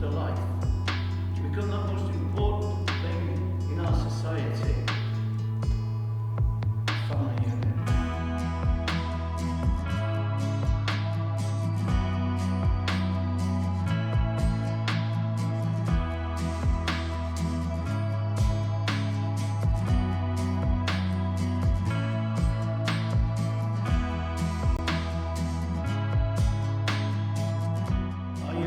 to life, to become the most important thing in our society. Family unit.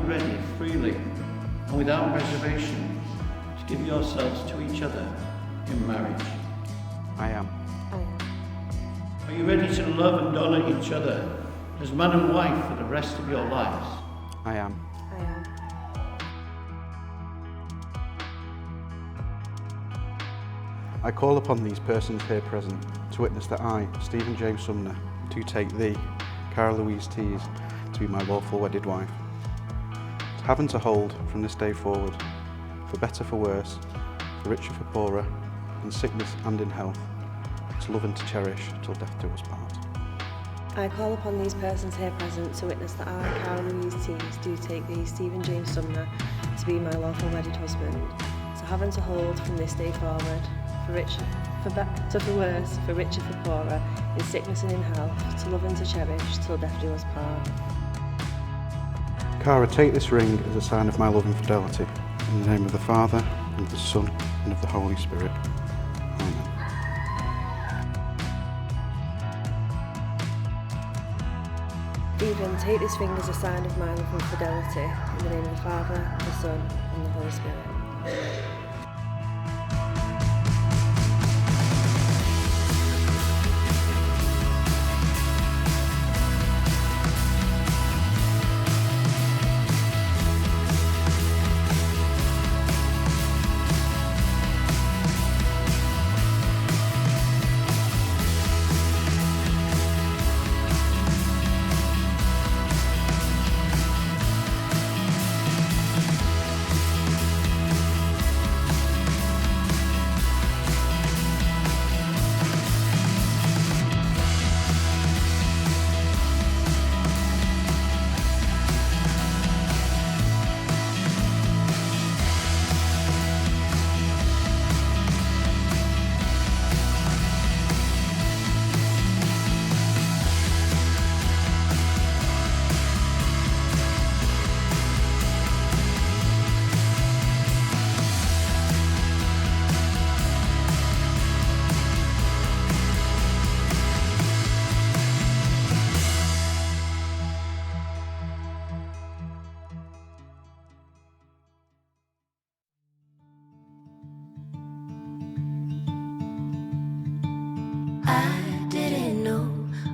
Ready freely and without reservation to give yourselves to each other in marriage? I am. Are you ready to love and honour each other as man and wife for the rest of your lives? I am. I call upon these persons here present to witness that I, Stephen James Sumner, do take thee, Cara Louise Tees, to be my lawful wedded wife. To have and to hold from this day forward, for better for worse, for richer for poorer, in sickness and in health, to love and to cherish till death do us part. I call upon these persons here present to witness that I, Cara Louise Tees, do take thee, Stephen James Sumner, to be my lawful wedded husband, to have and to hold from this day forward, for richer, for better for worse, for richer for poorer, in sickness and in health, to love and to cherish till death do us part. Cara, take this ring as a sign of my love and fidelity, in the name of the Father, and of the Son, and of the Holy Spirit. Amen. Stephen, take this ring as a sign of my love and fidelity, in the name of the Father, the Son, and the Holy Spirit.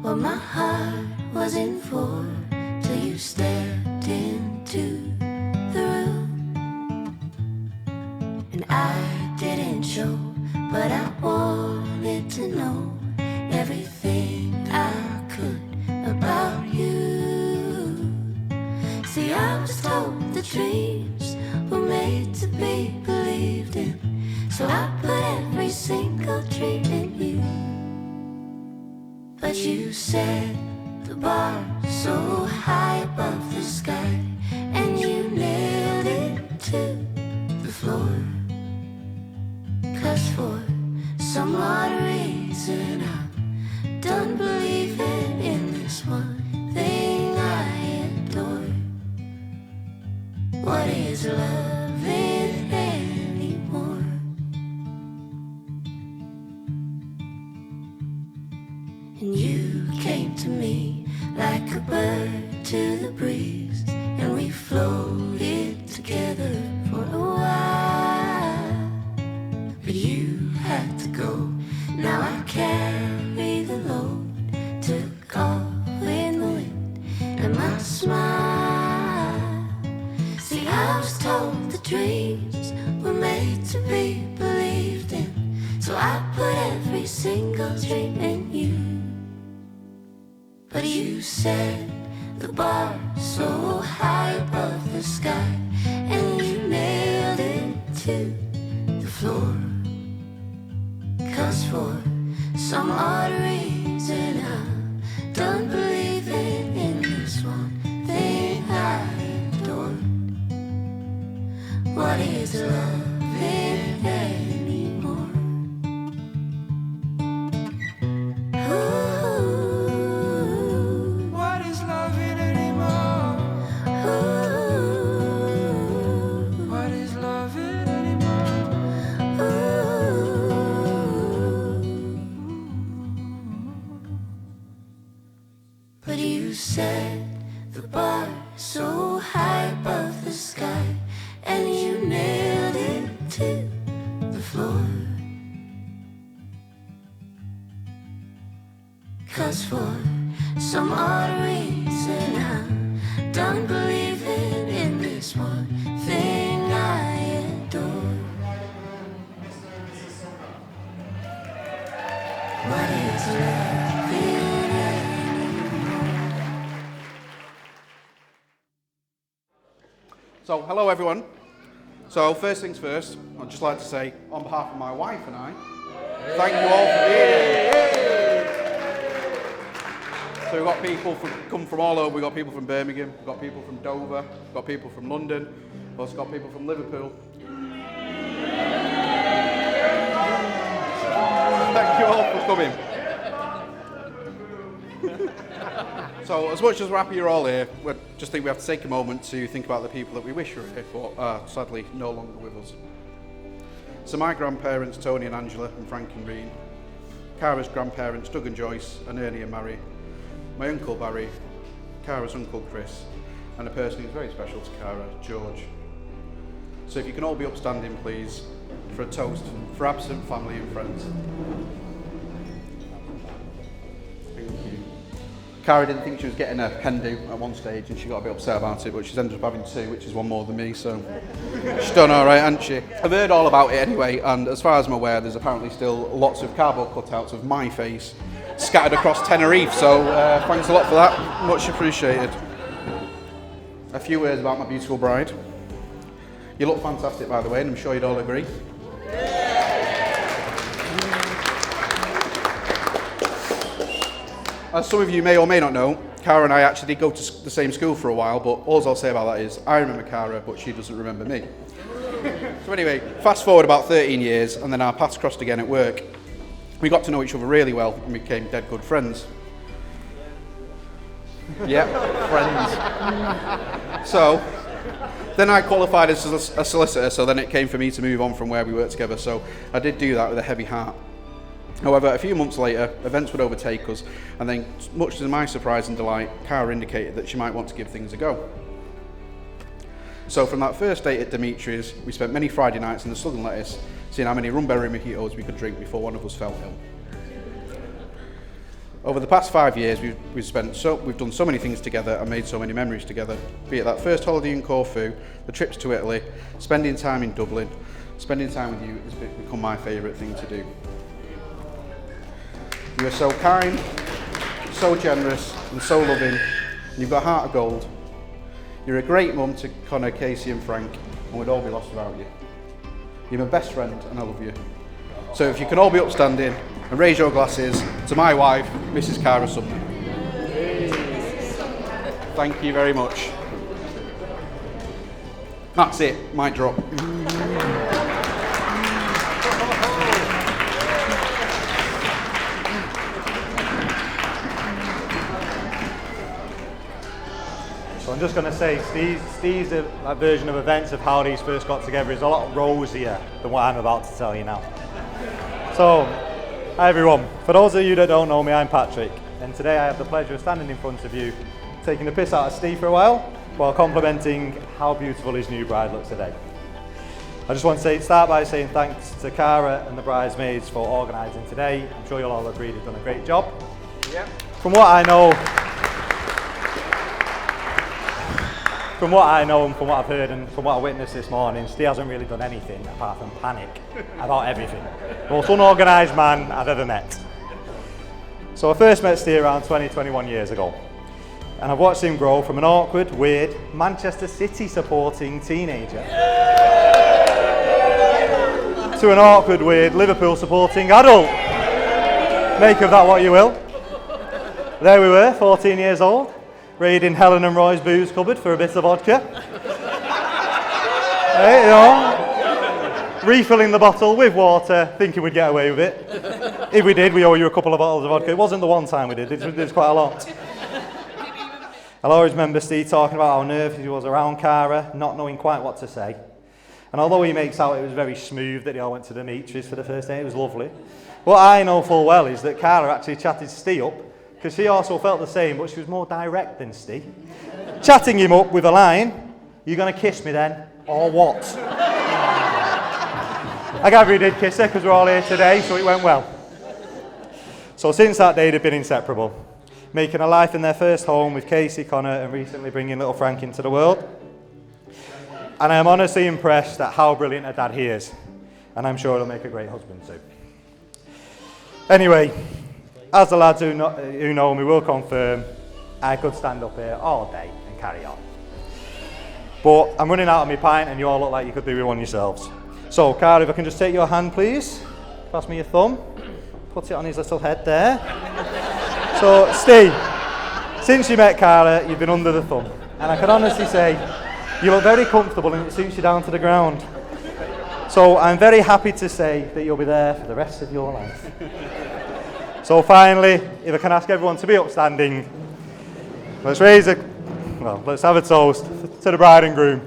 What my heart was in for till you stepped into the room. And I didn't show, but I wanted to know everything I could about you. See, I was told the dreams were made to be believed in, so I put every single dream in you. But you set the bar so high above the sky, and you nailed it to the floor. 'Cause for some odd reason I'm done believing in this one thing I adore. What is loving anymore? And you came to me like a bird to the breeze, and we floated together for a while. But you had to go, now I carry the load. Took off in the wind and my smile. See, I was told the dreams were made to be believed in, so I put every single dream in you. But you set the bar so high above the sky, and you nailed it to the floor. 'Cause for some odd reason I'm done believing in this one thing I adored. is loving anymore? Ooh, What is loving anymore? ooh, What is loving anymore? But you set the bar so high above the sky, and you nailed it to the floor. 'Cause for some odd reason I don't believe in this one thing I adore. What is loving anymore? So, hello everyone. So, first things first, I'd just like to say, on behalf of my wife and I, thank you all for being here. So we've got people come from all over. We've got people from Birmingham, we've got people from Dover, we've got people from London, we've also got people from Liverpool. Thank you all for coming. So, as much as we're happy you're all here, we just think we have to take a moment to think about the people that we wish were here, but are sadly no longer with us. So my grandparents, Tony and Angela and Frank and Reen, Cara's grandparents, Doug and Joyce, and Ernie and Mary, my uncle Barry, Cara's uncle Chris, and a person who's very special to Cara, George. So if you can all be upstanding, please, for a toast for absent family and friends. Thank you. Cara didn't think she was getting a hen do at one stage and she got a bit upset about it, but she's ended up having two, which is one more than me, so she's done all right, hasn't she? I've heard all about it anyway, and as far as I'm aware, there's apparently still lots of cardboard cutouts of my face scattered across Tenerife, so thanks a lot for that, much appreciated. A few words about my beautiful bride. You look fantastic, by the way, and I'm sure you'd all agree. As some of you may or may not know, Cara and I actually did go to the same school for a while, but all I'll say about that is I remember Cara, but she doesn't remember me. So anyway, fast forward about 13 years, and then our paths crossed again at work. We got to know each other really well and became dead good friends. Yep, friends. So, then I qualified as a solicitor, so then it came for me to move on from where we worked together, so I did do that with a heavy heart. However, a few months later, events would overtake us, and then, much to my surprise and delight, Cara indicated that she might want to give things a go. So from that first date at Dimitri's, we spent many Friday nights in the Southern Lettuce, seeing how many rumberry mojitos we could drink before one of us fell ill. Over the past 5 years, we've done so many things together and made so many memories together, be it that first holiday in Corfu, the trips to Italy, spending time in Dublin. Spending time with you has become my favourite thing to do. You are so kind, so generous and so loving, and you've got a heart of gold. You're a great mum to Connor, Casey and Frank, and we'd all be lost without you. You're my best friend and I love you. So if you can all be upstanding and raise your glasses to my wife, Mrs. Cara Sumner. Thank you very much. That's it, mic drop. So I'm just going to say, Steve's version of events of how these first got together is a lot rosier than what I'm about to tell you now. So, hi everyone. For those of you that don't know me, I'm Patrick, and today I have the pleasure of standing in front of you, taking the piss out of Steve for a while complimenting how beautiful his new bride looks today. I just want to start by saying thanks to Cara and the bridesmaids for organising today. I'm sure you'll all agree they've done a great job. Yeah. From what I know and from what I've heard and from what I witnessed this morning, Steve hasn't really done anything apart from panic about everything. The most unorganised man I've ever met. So I first met Steve around 21 years ago. And I've watched him grow from an awkward, weird, Manchester City supporting teenager to an awkward, weird, Liverpool supporting adult. Make of that what you will. There we were, 14 years old, raiding Helen and Roy's booze cupboard for a bit of vodka. Hey, you know. refilling the bottle with water, thinking we'd get away with it. If we did, we owe you a couple of bottles of vodka. It wasn't the one time we did, it was quite a lot. I'll always remember Steve talking about how nervous he was around Cara, not knowing quite what to say. And although he makes out it was very smooth that they all went to Dimitri's for the first day, it was lovely. What I know full well is that Cara actually chatted Steve up, because she also felt the same, but she was more direct than Steve. Chatting him up with a line, "You going to kiss me then, or what?" I gather he did kiss her, because we're all here today, so it went well. So since that day, they've been inseparable, making a life in their first home with Casey, Connor, and recently bringing little Frank into the world. And I am honestly impressed at how brilliant a dad he is, and I'm sure he'll make a great husband too. Anyway, as the lads who know me will confirm, I could stand up here all day and carry on. But I'm running out of my pint and you all look like you could do with one yourselves. So, Cara, if I can just take your hand, please. Pass me your thumb. Put it on his little head there. So, Steve, since you met Cara, you've been under the thumb. And I can honestly say, you look very comfortable and it suits you down to the ground. So, I'm very happy to say that you'll be there for the rest of your life. So finally, if I can ask everyone to be upstanding, let's have a toast to the bride and groom.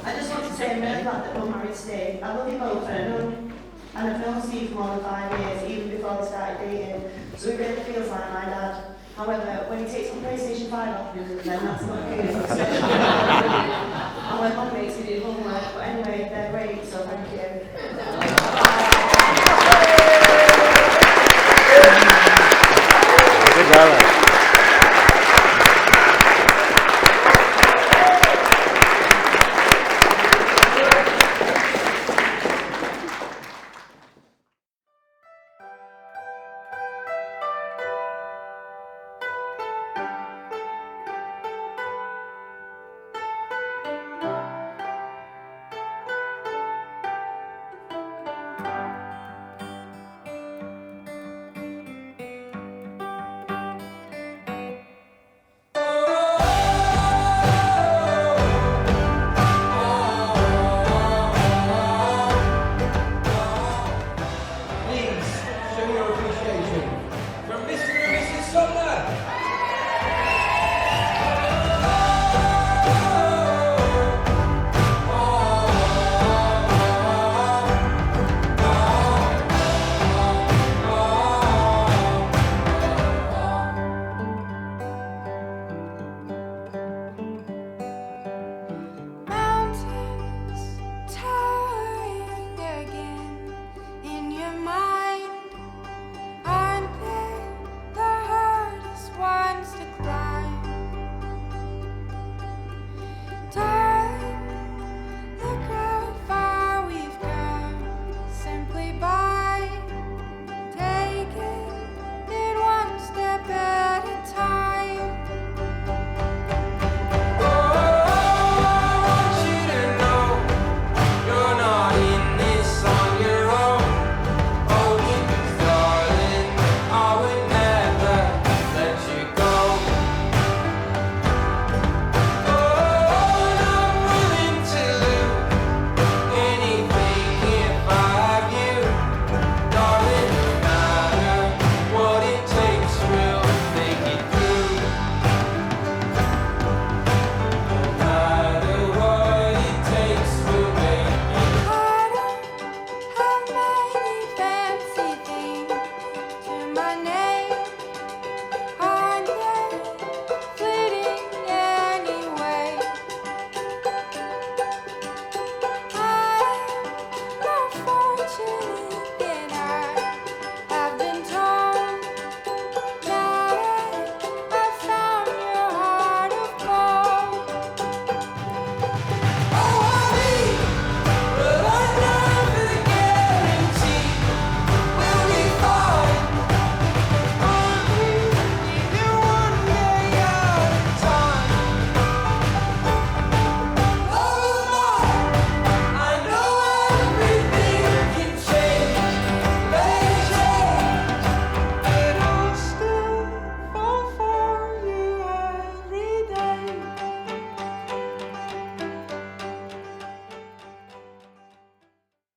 I just want to say I'm really glad that we're married today. I love you both, and I've known Steve for more than 5 years, even before we started dating, so he really feels like my dad. However, when he takes the PlayStation 5 off me, then that's not good.